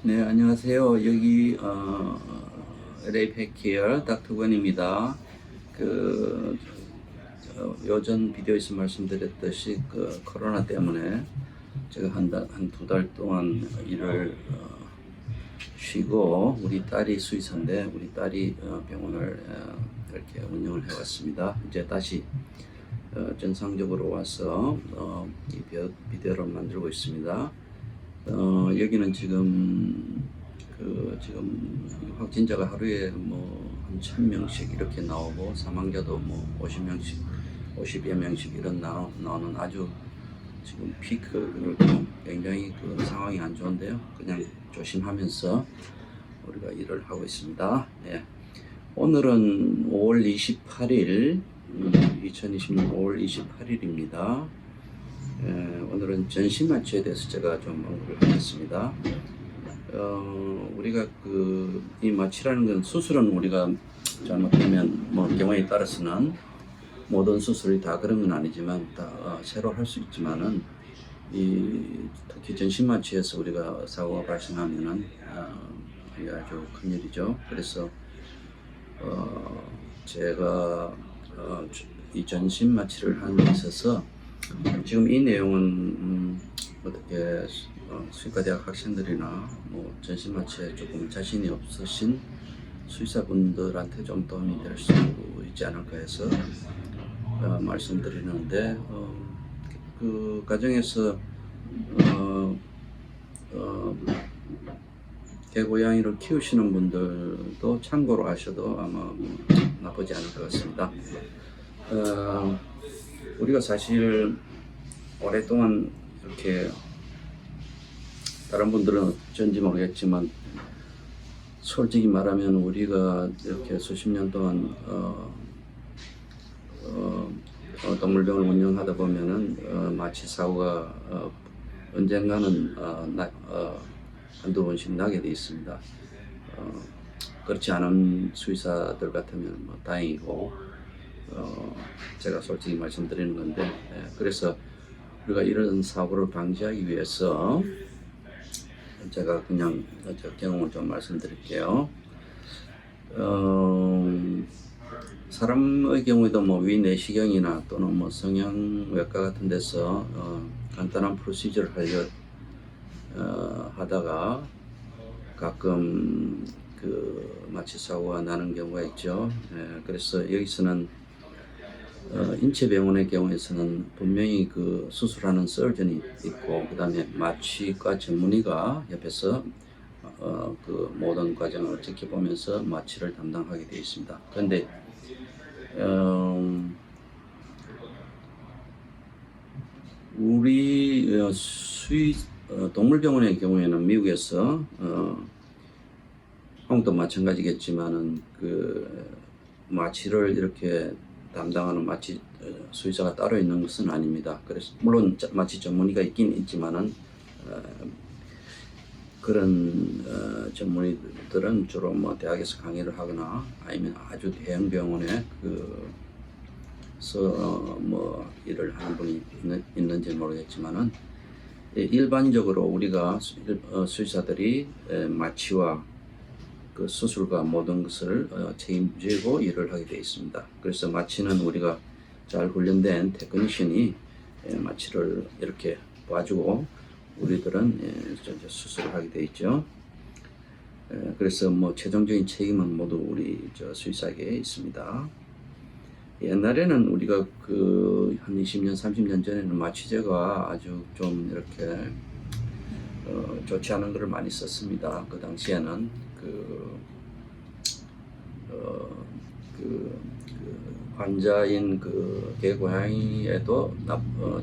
네, 안녕하세요. 여기 LA 팩케어 닥터건입니다. 그 요전 비디오에서 말씀드렸듯이 그 코로나 때문에 제가 한 두 달 동안 일을 쉬고 우리 딸이 수의사인데 우리 딸이 병원을 이렇게 운영을 해왔습니다. 이제 다시 정상적으로 와서 이 비디오를 만들고 있습니다. 여기는 지금 확진자가 하루에 뭐 한 1000명씩 이렇게 나오고 사망자도 뭐 50명씩, 50여 명씩 이런 나오는 아주 지금 피크를 굉장히 그 상황이 안 좋은데요. 그냥 조심하면서 우리가 일을 하고 있습니다. 예. 오늘은 5월 28일, 2020년 5월 28일입니다. 오늘은 전신마취에 대해서 제가 좀 언급을 하겠습니다. 우리가 이 마취라는 건 수술은 우리가 잘못되면 뭐 경우에 따라서는 모든 수술이 다 그런 건 아니지만 다 새로 할 수 있지만은 특히 전신마취에서 우리가 사고가 발생하면은 이게 아주 큰일이죠. 그래서 제가 이 전신마취를 하는 데 있어서 지금 이 내용은 어떻게 수의과대학 학생들이나 뭐 전신마취에 조금 자신이 없으신 수의사분들한테 좀 도움이 될 수 있지 않을까 해서 말씀드리는데 그 과정에서 개고양이를 키우시는 분들도 참고로 하셔도 아마 뭐 나쁘지 않을 것 같습니다. 우리가 사실 오랫동안 이렇게 다른 분들은 어쩐지 모르겠지만 솔직히 말하면 우리가 이렇게 수십 년 동안 동물병을 운영하다 보면은 마취 사고가 언젠가는 한두 번씩 나게 돼 있습니다. 그렇지 않은 수의사들 같으면 뭐 다행이고 제가 솔직히 말씀드리는 건데 그래서 우리가 이런 사고를 방지하기 위해서 제가 그냥 경험을 좀 말씀드릴게요. 사람의 경우에도 뭐 위내시경이나 또는 뭐 성형외과 같은 데서 간단한 프로시저를 하다가 가끔 그 마취 사고가 나는 경우가 있죠. 그래서 여기서는 인체병원의 경우에서는 분명히 그 수술하는 서전이 있고 그 다음에 마취과 전문의가 옆에서 그 모든 과정을 지켜보면서 마취를 담당하게 되어 있습니다. 그런데 우리 동물병원의 경우에는 미국에서 한국도 마찬가지겠지만은 그 마취를 이렇게 담당하는 마취 수의사가 따로 있는 것은 아닙니다. 그래서 물론 마취 전문의가 있긴 있지만은 그런 전문의들은 주로 뭐 대학에서 강의를 하거나 아니면 아주 대형 병원에 뭐 일을 하는 분이 있는지 모르겠지만은 일반적으로 우리가 수의사들이 마취와 그 수술과 모든 것을 책임지고 일을 하게 되어 있습니다. 그래서 마취는 우리가 잘 훈련된 테크니션이 마취를 이렇게 봐주고 우리들은 수술을 하게 되어 있죠. 그래서 뭐 최종적인 책임은 모두 우리 수의사에게 있습니다. 옛날에는 우리가 한 20년, 30년 전에는 마취제가 아주 좀 이렇게 좋지 않은 것을 많이 썼습니다. 그 당시에는 환자인 개고양이에도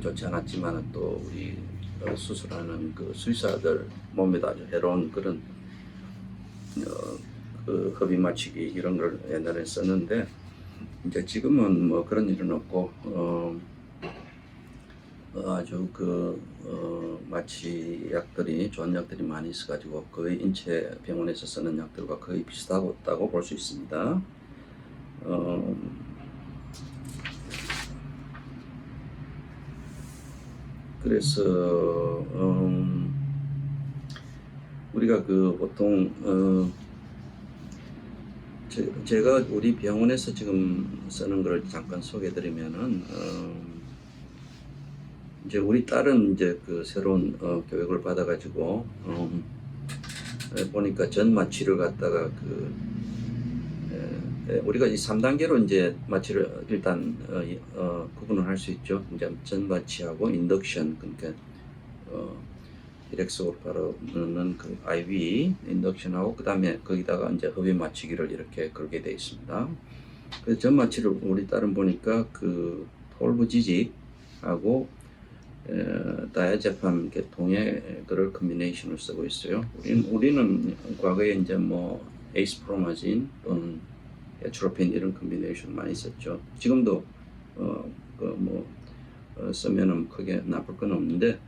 좋지 않았지만 또 우리 수술하는 수의사들 몸에도 아주 해로운 그런 흡입 마취기 이런 걸 옛날에 썼는데 이제 지금은 뭐 그런 일은 없고 아주 마취 약들이 좋은 약들이 많이 있어가지고 거의 인체 병원에서 쓰는 약들과 거의 비슷하다고 볼 수 있습니다. 그래서 우리가 그 보통 제가 우리 병원에서 지금 쓰는 걸 잠깐 소개해드리면은 이제 우리 딸은 이제 그 새로운 교육을 받아가지고 보니까 전 마취를 갖다가 우리가 이 3단계로 이제 마취를 일단 구분을 할 수 있죠. 이제 전 마취하고 인덕션, 그러니까 디렉스로 바르는 그 IV 인덕션하고 그다음에 거기다가 이제 흡입 마취기를 이렇게 걸게 되어 있습니다. 그래서 전 마취를 우리 딸은 보니까 그 톨브지직하고 다이아제팜 계통의 그럴 컨비네이션을 쓰고 있어요. 우리는 과거에 이제 뭐 에이스프로마진 또는 에트로핀 이런 컨비네이션 많이 썼죠. 지금도 쓰면은 크게 나쁠 건 없는데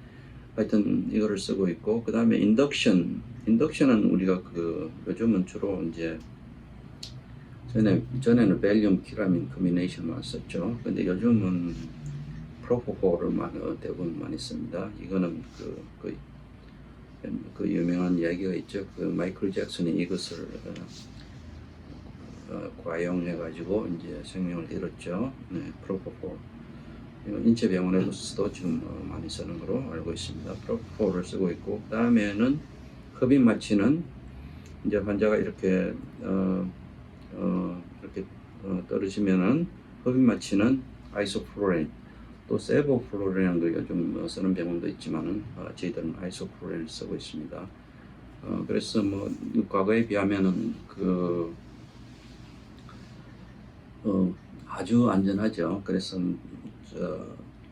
하여튼 이거를 쓰고 있고, 그 다음에 인덕션은 우리가 그 요즘은 주로 이제 전에는 벨륨 키라민 컨비네이션만 썼죠. 근데 요즘은 프로포폴을 대부분 많이 씁니다. 이거는 그 유명한 이야기가 있죠. 그 마이클 잭슨이 이것을 과용해 가지고 이제 생명을 잃었죠. 네, 프로포폴. 인체병원에서도 지금 많이 쓰는 거로 알고 있습니다. 프로포폴을 쓰고 있고, 다음에는 흡입 마취는 이제 환자가 이렇게 떨어지면은 흡입 마취는 아이소프로렌, 또 세보프로렌이라는 거 요즘 쓰는 병원도 있지만은 저희들은 아이소프로렌을 쓰고 있습니다. 그래서 뭐 과거에 비하면은 아주 안전하죠. 그래서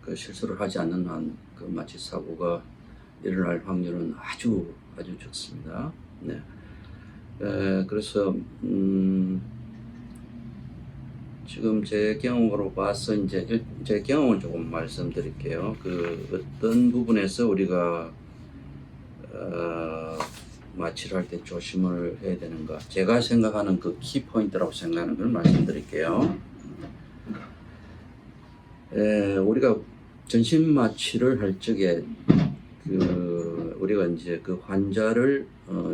그 실수를 하지 않는 한 그 마취 사고가 일어날 확률은 아주 적습니다. 네. 그래서 지금 제 경험으로 봐서 이제 제 경험을 조금 말씀드릴게요. 그 어떤 부분에서 우리가 마취를 할 때 조심을 해야 되는가, 제가 생각하는 그 키 포인트라고 생각하는 걸 말씀드릴게요. 우리가 전신 마취를 할 적에 우리가 이제 그 환자를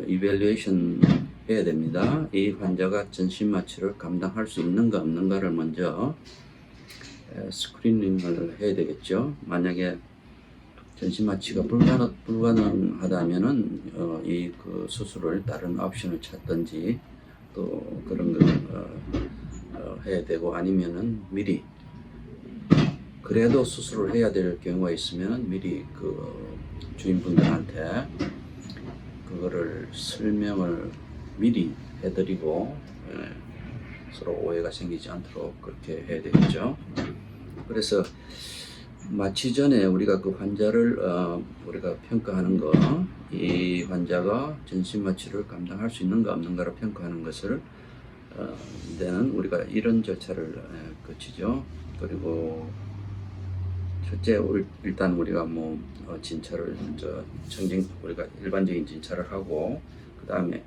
이밸류에이션 해야 됩니다. 이 환자가 전신 마취를 감당할 수 있는가 없는가를 먼저 스크리닝을 해야 되겠죠. 만약에 전신 마취가 불가능하다면은 이 그 수술을 다른 옵션을 찾든지 또 그런 걸 해야 되고, 아니면은 미리 그래도 수술을 해야 될 경우가 있으면 미리 그 주인분들한테 그거를 설명을 미리 해드리고 서로 오해가 생기지 않도록 그렇게 해야 되겠죠. 그래서 마취 전에 우리가 그 환자를 우리가 평가하는 거, 이 환자가 전신 마취를 감당할 수 있는가 없는가를 평가하는 것을 데는 우리가 이런 절차를 거치죠. 그리고 첫째, 일단 우리가 뭐 진찰을 우리가 일반적인 진찰을 하고, 그 다음에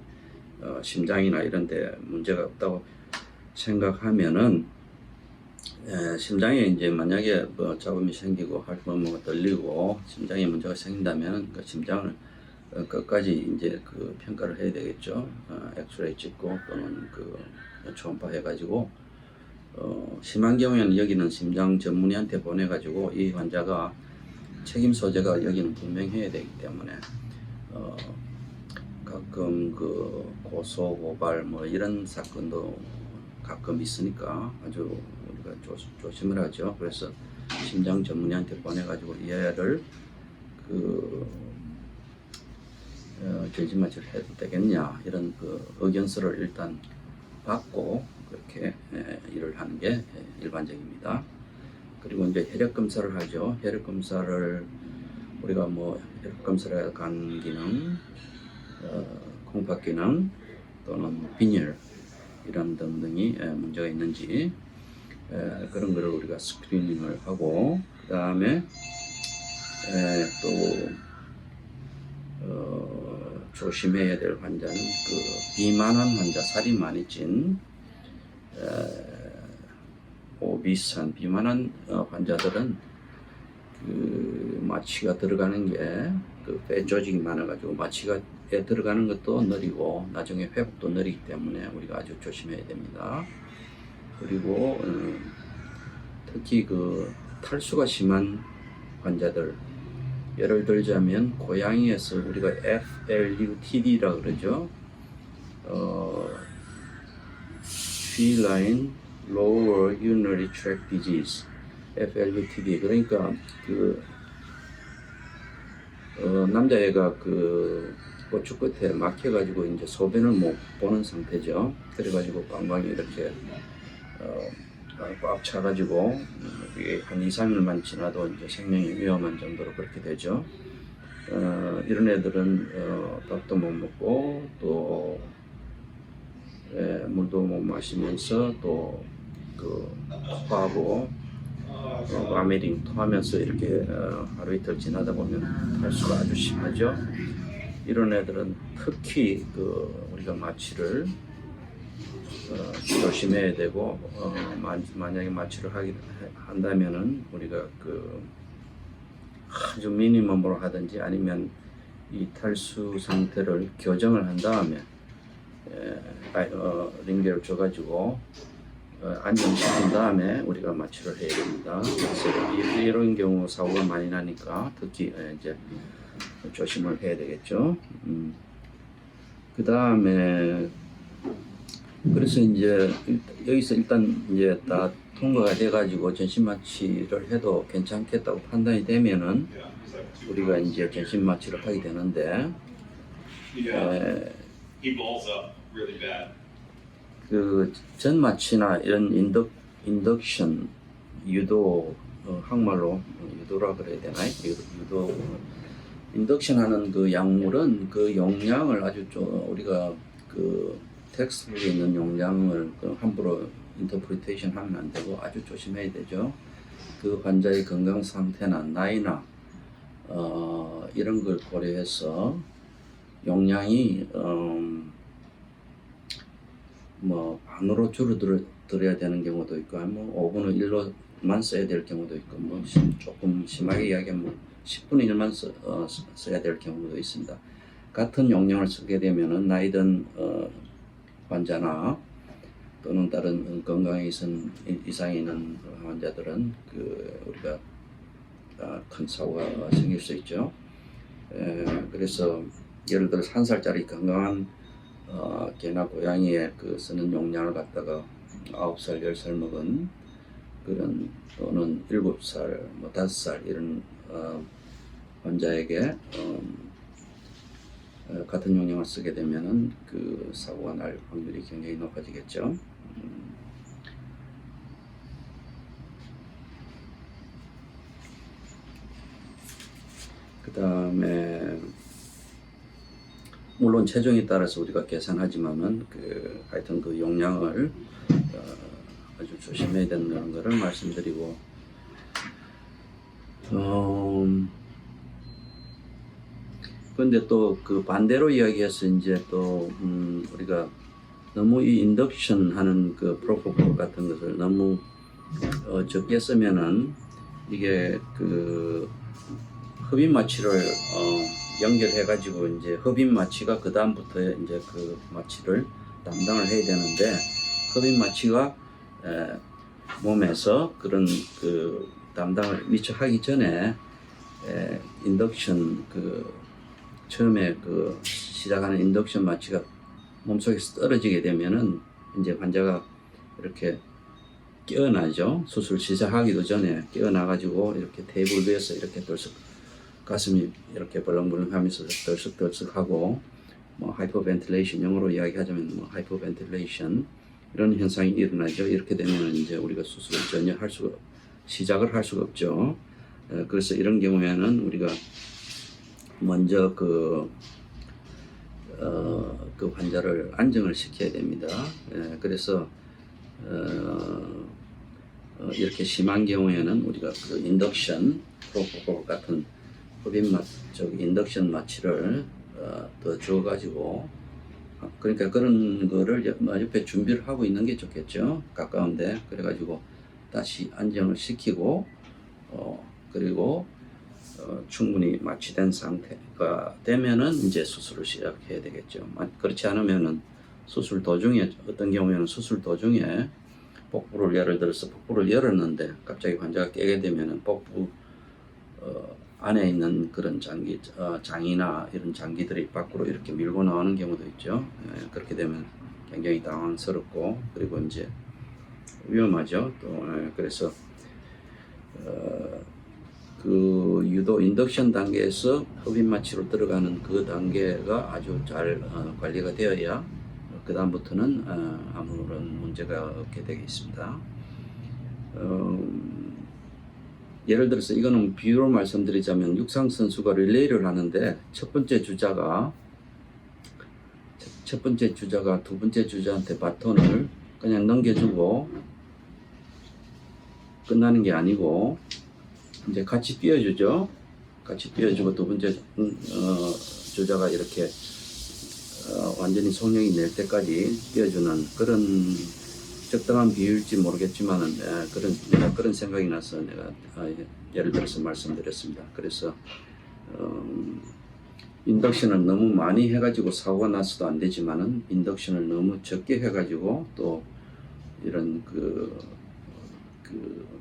심장이나 이런데 문제가 없다고 생각하면은 심장에 이제 만약에 뭐 잡음이 생기고 뭐 떨리고 심장에 문제가 생긴다면 그 심장을 끝까지 이제 그 평가를 해야 되겠죠. 엑스레이 찍고 또는 그 초음파 해가지고 심한 경우에는 여기는 심장 전문의한테 보내가지고 이 환자가 책임 소재가 여기는 분명해야 되기 때문에 가끔 그 고소 고발 뭐 이런 사건도 가끔 있으니까 아주 우리가 조심을 하죠. 그래서 심장 전문의한테 보내가지고 얘를 전신 마취를 해도 되겠냐 이런 그 의견서를 일단 받고 그렇게 일을 하는 게 일반적입니다. 그리고 이제 혈액 검사를 하죠. 혈액 검사를 우리가 뭐 혈액 검사를 간 기능, 콩팥 기능 또는 빈혈 이런 등등이 문제가 있는지 그런 거를 우리가 스크리닝을 하고, 그 다음에 또 조심해야 될 환자는 그 비만한 환자, 살이 많이 찐 오비스한 비만한 환자들은 그 마취가 들어가는 게 그 폐 조직이 많아가지고 마취가 들어가는 것도 느리고 나중에 회복도 느리기 때문에 우리가 아주 조심해야 됩니다. 그리고 특히 그 탈수가 심한 환자들, 예를 들자면 고양이에서 우리가 FLUTD라 그러죠. Feline Lower Urinary Tract Disease, FLUTD. 그러니까 그 남자애가 그 고추 끝에 막혀가지고 이제 소변을 못 보는 상태죠. 그래가지고 방광이 이렇게 꽉 차가지고 이게 한 2, 3일만 지나도 이제 생명이 위험한 정도로 그렇게 되죠. 이런 애들은 밥도 못 먹고 또 물도 못 마시면서 또 그 토하고 와메링 토하면서 이렇게 하루 이틀 지나다 보면 탈수가 아주 심하죠. 이런 애들은 특히 그 우리가 마취를 조심해야 되고 만약에 마취를 한다면은 우리가 그 아주 미니멈으로 하든지 아니면 이 탈수 상태를 교정을 한 다음에 링겔을 줘가지고 안정시킨 다음에 우리가 마취를 해야 됩니다. 그래서 이런 경우 사고가 많이 나니까 특히 이제 조심을 해야 되겠죠. 그 다음에 그래서 이제 여기서 일단 이제 다 통과가 돼가지고 전신 마취를 해도 괜찮겠다고 판단이 되면은 우리가 이제 전신 마취를 하게 되는데 그 전 마취나 이런 인덕션 유도 한국말로 유도라 그래야 되나요? 유도 인덕션 하는 그 약물은 그 용량을 아주 좀 우리가 그 텍스트북에 있는 용량을 함부로 인터프리테이션 하면 안 되고 아주 조심해야 되죠. 그 환자의 건강 상태나 나이나 이런 걸 고려해서 용량이 뭐 반으로 줄어들어야 되는 경우도 있고 뭐 5분의 1로만 써야 될 경우도 있고 뭐 조금 심하게 이야기하면 뭐 10분의 1만 써야 될 경우도 있습니다. 같은 용량을 쓰게 되면은 나이든 환자나 또는 다른 건강에 이상이 있는 환자들은 그 우리가 큰 사고가 생길 수 있죠. 그래서 예를 들어 1살짜리 건강한 개나 고양이에 그 쓰는 용량을 갖다가 9살, 10살 먹은 그런 또는 7살, 뭐 5살 이런 환자에게 같은 용량을 쓰게 되면은 그 사고가 날 확률이 굉장히 높아지겠죠. 그 다음에 물론 체중에 따라서 우리가 계산하지만은 그 하여튼 그 용량을 아주 조심해야 된다는 것을 말씀드리고 근데 또 그 반대로 이야기해서 이제 또 우리가 너무 이 인덕션 하는 그 프로포폴 같은 것을 너무 적게 쓰면은 이게 그 흡입 마취를 연결해 가지고 이제 흡입 마취가 그 다음부터 이제 그 마취를 담당을 해야 되는데 흡입 마취가 몸에서 그런 그 담당을 미처 하기 전에 인덕션 그 처음에 그 시작하는 인덕션 마취가 몸속에서 떨어지게 되면은 이제 환자가 이렇게 깨어나죠. 수술 시작하기도 전에 깨어나 가지고 이렇게 테이블 위에서 이렇게 가슴이 이렇게 벌렁벌렁하면서 덜썩덜썩하고 뭐 하이퍼벤틸레이션, 영어로 이야기하자면 뭐 하이퍼벤틸레이션 이런 현상이 일어나죠. 이렇게 되면 이제 우리가 수술을 전혀 시작을 할 수가 없죠. 그래서 이런 경우에는 우리가 먼저 그 환자를 안정을 시켜야 됩니다. 그래서 이렇게 심한 경우에는 우리가 그 인덕션 프로포폴 같은 인덕션 마취를 더 줘가지고 그러니까 그런 거를 옆에 준비를 하고 있는 게 좋겠죠. 가까운데 그래가지고 다시 안정을 시키고 그리고 충분히 마취된 상태가 되면은 이제 수술을 시작해야 되겠죠. 그렇지 않으면은 수술 도중에 어떤 경우에는 수술 도중에 복부를 예를 들어서 복부를 열었는데 갑자기 환자가 깨게 되면은 복부 안에 있는 그런 장이나 이런 장기들이 밖으로 이렇게 밀고 나오는 경우도 있죠. 그렇게 되면 굉장히 당황스럽고 그리고 이제 위험하죠. 또 그래서 그 유도 인덕션 단계에서 흡입 마취로 들어가는 그 단계가 아주 잘 관리가 되어야 그 다음부터는 아무런 문제가 없게 되겠습니다. 예를 들어서 이거는 비유로 말씀드리자면 육상 선수가 릴레이를 하는데 첫 번째 주자가 두 번째 주자한테 바톤을 그냥 넘겨주고 끝나는 게 아니고 이제 같이 뛰어주죠. 같이 뛰어주고 두 번째 주자가 이렇게 완전히 송영이 낼 때까지 뛰어주는 그런 적당한 비유일지 모르겠지만은 내가 그런 생각이 나서 내가 예를 들어서 말씀드렸습니다. 그래서 인덕션을 너무 많이 해가지고 사고가 나서도 안 되지만은 인덕션을 너무 적게 해가지고 또 이런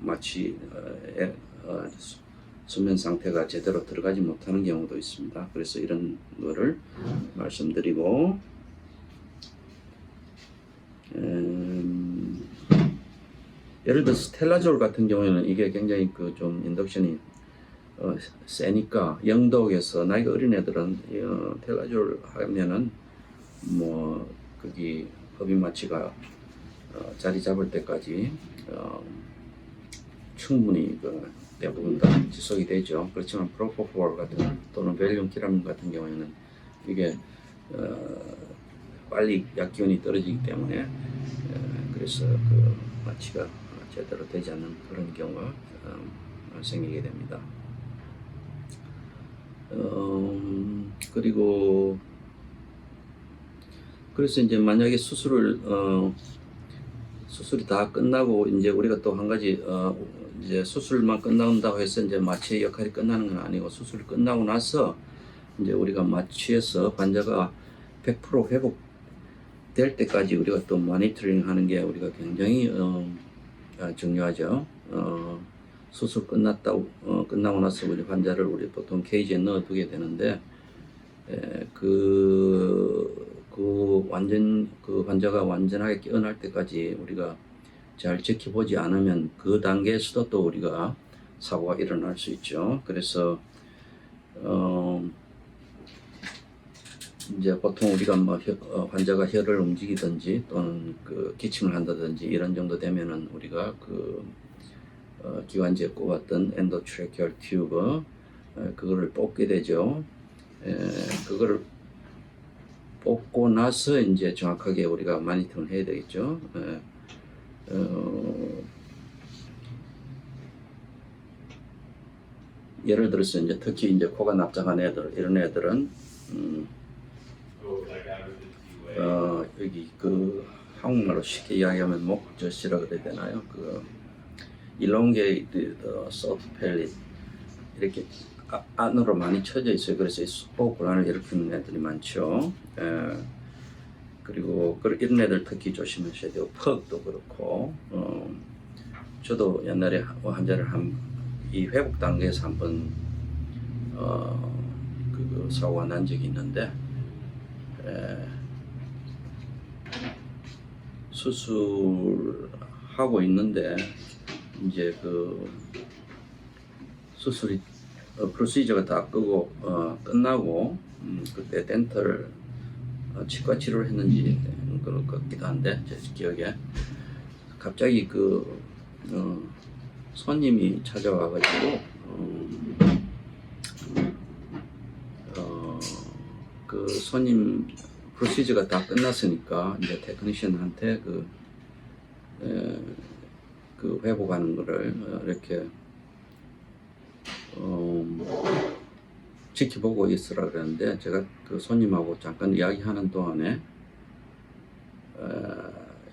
마치 수면 상태가 제대로 들어가지 못하는 경우도 있습니다. 그래서 이런 거를 말씀드리고 예를 들어 스텔라졸 같은 경우에는 이게 굉장히 좀 인덕션이 세니까 영독에서 나이가 어린 애들은 텔라졸 하면은 뭐 거기 흡입 마취가 자리 잡을 때까지 충분히 대부분 다 지속이 되죠. 그렇지만 프로포폴 같은 또는 밸륨키람 같은 경우에는 이게 빨리 약기운이 떨어지기 때문에 그래서 마취가 제대로 되지 않는 그런 경우가 생기게 됩니다. 그리고 그래서 이제 만약에 수술이 다 끝나고 이제 우리가 또 한 가지 이제 수술만 끝난다고 해서 이제 마취의 역할이 끝나는 건 아니고 수술이 끝나고 나서 이제 우리가 마취해서 환자가 100% 회복될 때까지 우리가 또 모니터링 하는 게 우리가 굉장히 중요하죠. 수술 끝나고 나서 우리 환자를 우리 보통 케이지에 넣어두게 되는데 그 환자가 완전하게 깨어날 때까지 우리가 잘 지켜보지 않으면 그 단계에서도 또 우리가 사고가 일어날 수 있죠. 그래서 이제 보통 우리가 뭐 환자가 혀를 움직이든지 또는 기침을 한다든지 이런 정도 되면은 우리가 기관지에 꼽았던 엔도트래키얼 튜브 그거를 뽑게 되죠. 그거를 뽑고 나서 이제 정확하게 우리가 마니터링을 해야 되겠죠. 예를 들어서 이제 특히 이제 코가 납작한 애들 이런 애들은 여기 한국말로 쉽게 이야기하면 목젖이라 그래야 되나요? elongated soft palate 이렇게 안으로 많이 쳐져 있어요. 그래서 호흡 곤란을 일으키는 애들이 많죠. 그리고 이런 애들 특히 조심하셔야 돼요. 퍽도 그렇고 저도 옛날에 환자를 이 회복 단계에서 한번 사고가 난 적이 있는데 수술하고 있는데 이제 수술이 프로시저가 다 끝나고 그때 덴털 치과 치료를 했는지 그럴 것 같기도 한데 제 기억에 갑자기 손님이 찾아와가지고 손님 프로시저가 다 끝났으니까 이제 테크니션한테 회복하는 거를 이렇게 지켜보고 있으라 그랬는데 제가 손님하고 잠깐 이야기하는 동안에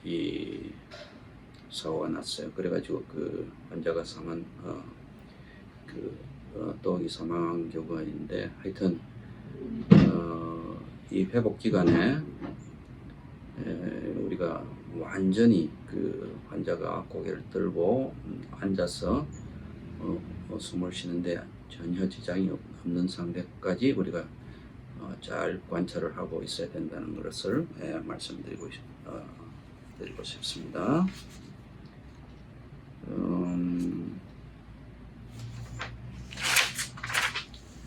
이 사고가 났어요. 그래가지고 환자가 상한 또 사망한 경우가 있는데 하여튼 이 회복 기간에 우리가 완전히 그 환자가 고개를 들고 앉아서 숨을 쉬는데 전혀 지장이 없는 상태까지 우리가 잘 관찰을 하고 있어야 된다는 것을 말씀드리고 드리고 싶습니다.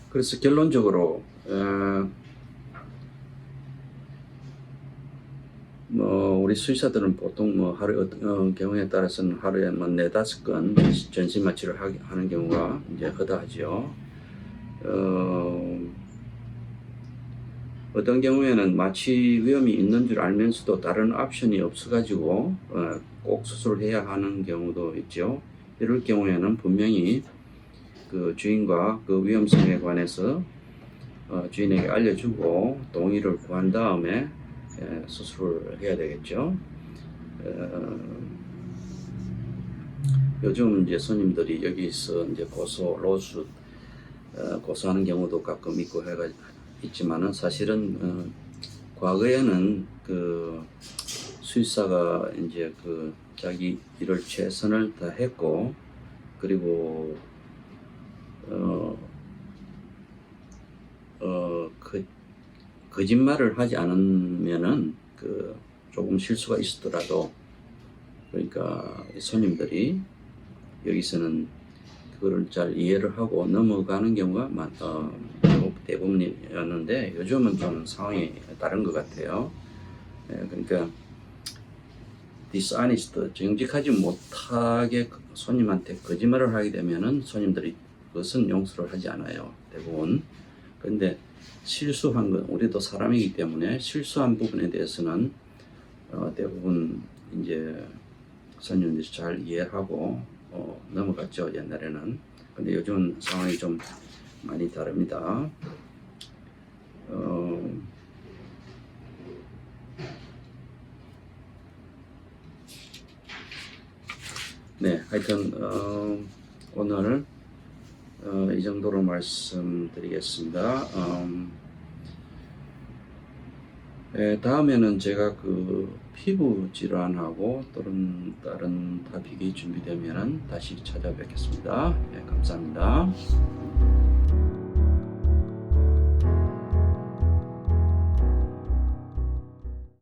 그래서 결론적으로 우리 수의사들은 보통 하루 경우에 따라서는 하루에 4-5건 전신 마취를 하는 경우가 이제 허다하죠. 어떤 경우에는 마취 위험이 있는 줄 알면서도 다른 옵션이 없어가지고 꼭 수술을 해야 하는 경우도 있죠. 이럴 경우에는 분명히 그 주인과 그 위험성에 관해서 주인에게 알려주고 동의를 구한 다음에 수술을 해야 되겠죠. 요즘 이제 손님들이 여기서 이제 로스 고소하는 경우도 가끔 있고 있지만은 사실은 과거에는 그 수의사가 이제 그 자기 일을 최선을 다했고 그리고 거짓말을 하지 않으면은 그 조금 실수가 있었더라도 그러니까 손님들이 여기서는 그거를 잘 이해를 하고 넘어가는 경우가 대부분이었는데 요즘은 좀 상황이 다른 것 같아요. 그러니까 dishonest, 정직하지 못하게 손님한테 거짓말을 하게 되면은 손님들이 그것은 용서를 하지 않아요. 대부분. 그런데 실수한 건 우리도 사람이기 때문에 실수한 부분에 대해서는 대부분 이제 손님들이 잘 이해하고 넘어갔죠. 옛날에는. 근데 요즘 상황이 좀 많이 다릅니다. 네, 하여튼 오늘 이 정도로 말씀드리겠습니다. 다음에는 제가 그 피부 질환하고 또는 다른 토픽이 준비되면 다시 찾아뵙겠습니다. 감사합니다.